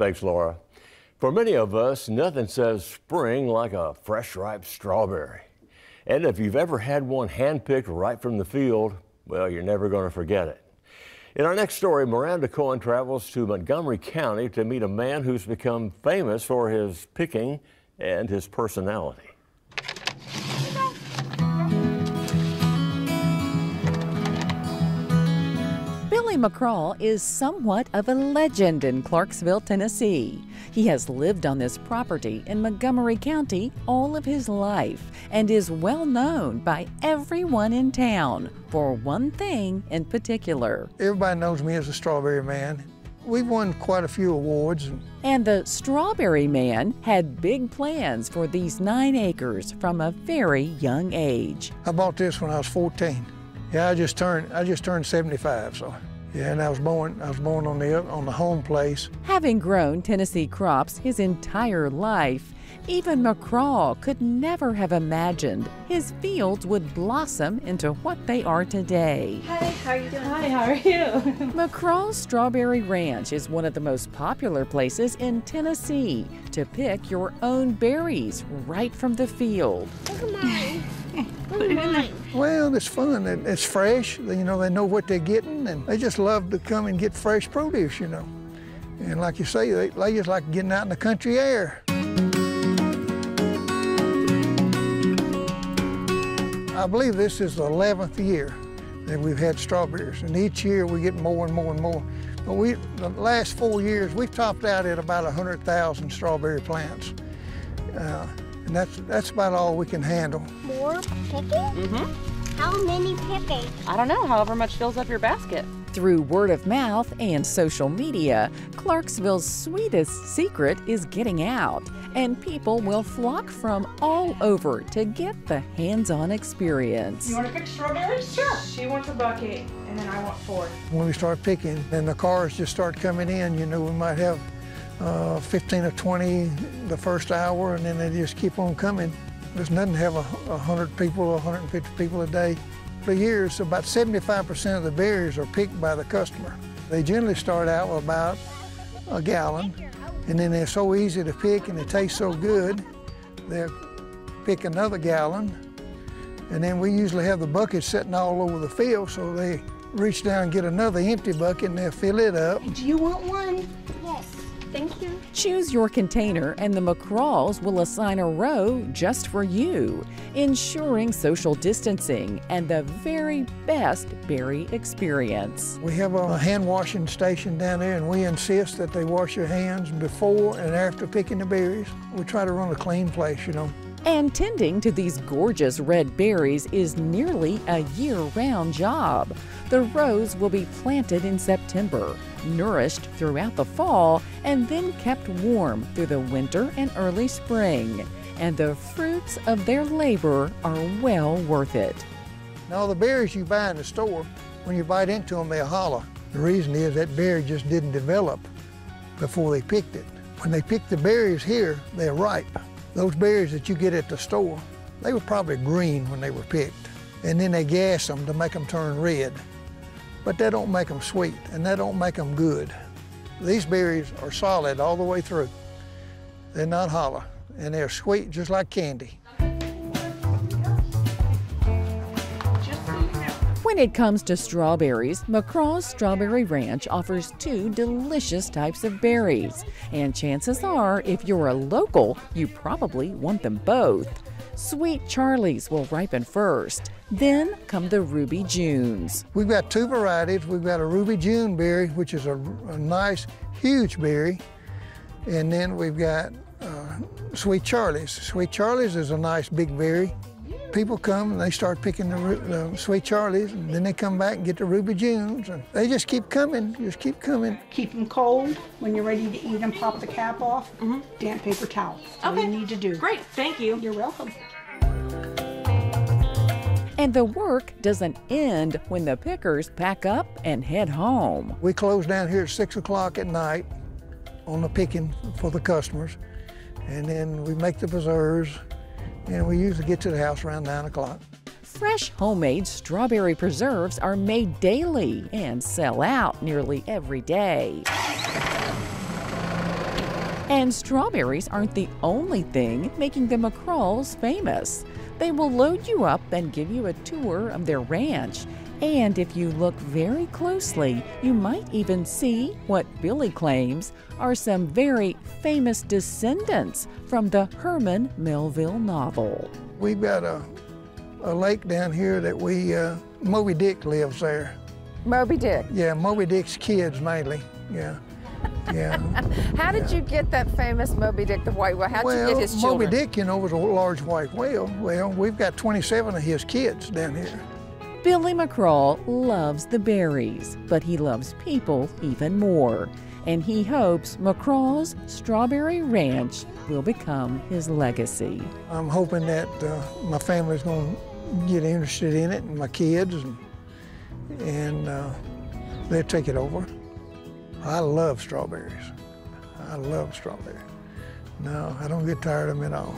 Thanks, Laura. For many of us, nothing says spring like a fresh, ripe strawberry. And if you've ever had one handpicked right from the field, well, you're never going to forget it. In our next story, Miranda Cohen travels to Montgomery County to meet a man who's become famous for his picking and his personality. McCraw is somewhat of a legend in Clarksville, Tennessee. He has lived on this property in Montgomery County all of his life and is well known by everyone in town for one thing in particular. Everybody knows me as the Strawberry Man. We've won quite a few awards. And the Strawberry Man had big plans for these 9 acres from a very young age. I bought this when I was 14. Yeah, I just turned 75, so. Yeah, and I was born on the home place. Having grown Tennessee crops his entire life, even McCraw could never have imagined his fields would blossom into what they are today. Hi, how are you doing? Hi, how are you? McCraw's Strawberry Ranch is one of the most popular places in Tennessee to pick your own berries right from the field. Look at mine. Put it in there. Well, it's fun. It's fresh. You know, they know what they're getting, and they just love to come and get fresh produce, you know. And like you say, they just like getting out in the country air. I believe this is the 11th year that we've had strawberries, and each year we get more and more and more. But the last 4 years, we've topped out at about 100,000 strawberry plants. And that's about all we can handle. More picking? Mm-hmm. How many picking? I don't know, however much fills up your basket. Through word of mouth and social media, Clarksville's sweetest secret is getting out, and people will flock from all over to get the hands-on experience. You want to pick strawberries? Sure. She wants a bucket, and then I want 4. When we start picking, then the cars just start coming in. You know, we might have 15 or 20 the first hour, and then they just keep on coming. There's nothing to have 100 people or 150 people a day. For years, about 75% of the berries are picked by the customer. They generally start out with about a gallon, and then they're so easy to pick and they taste so good, they'll pick another gallon, and then we usually have the buckets sitting all over the field, so they reach down and get another empty bucket and they'll fill it up. Do you want one? Yes. Thank you. Choose your container and the McCraws will assign a row just for you, ensuring social distancing and the very best berry experience. We have a hand washing station down there, and we insist that they wash their hands before and after picking the berries. We try to run a clean place, you know. And tending to these gorgeous red berries is nearly a year-round job. The rows will be planted in September, nourished throughout the fall, and then kept warm through the winter and early spring. And the fruits of their labor are well worth it. Now, the berries you buy in the store, when you bite into them, they'll holler. The reason is that berry just didn't develop before they picked it. When they pick the berries here, they're ripe. Those berries that you get at the store, they were probably green when they were picked. And then they gas them to make them turn red. But that don't make them sweet, and that don't make them good. These berries are solid all the way through. They're not hollow, and they're sweet just like candy. When it comes to strawberries, McCraw's Strawberry Ranch offers 2 delicious types of berries. And chances are, if you're a local, you probably want them both. Sweet Charlies will ripen first. Then come the Ruby Junes. We've got 2 varieties. We've got a Ruby June berry, which is a nice, huge berry. And then we've got Sweet Charlies. Sweet Charlies is a nice, big berry. People come and they start picking the Sweet Charlies, and then they come back and get the Ruby Junes, and they just keep coming, Keep them cold. When you're ready to eat them, pop the cap off. Damp paper towel. That's all you need to do. Great, thank you. You're welcome. And the work doesn't end when the pickers pack up and head home. We close down here at 6 o'clock at night on the picking for the customers, and then we make the preserves, and we usually get to the house around 9 o'clock. Fresh homemade strawberry preserves are made daily and sell out nearly every day. And strawberries aren't the only thing making the McCraw's famous. They will load you up and give you a tour of their ranch. And if you look very closely, you might even see what Billy claims are some very famous descendants from the Herman Melville novel. We've got a lake down here that Moby Dick lives there. Moby Dick? Yeah, Moby Dick's kids mainly, yeah. Yeah. How did you get that famous Moby Dick, the white whale? How'd you get his children? Moby Dick, was a large white whale. Well, we've got 27 of his kids down here. Billy McCraw loves the berries, but he loves people even more. And he hopes McCraw's Strawberry Ranch will become his legacy. I'm hoping that my family's going to get interested in it, and my kids, and they'll take it over. I love strawberries. I love strawberries. No, I don't get tired of them at all.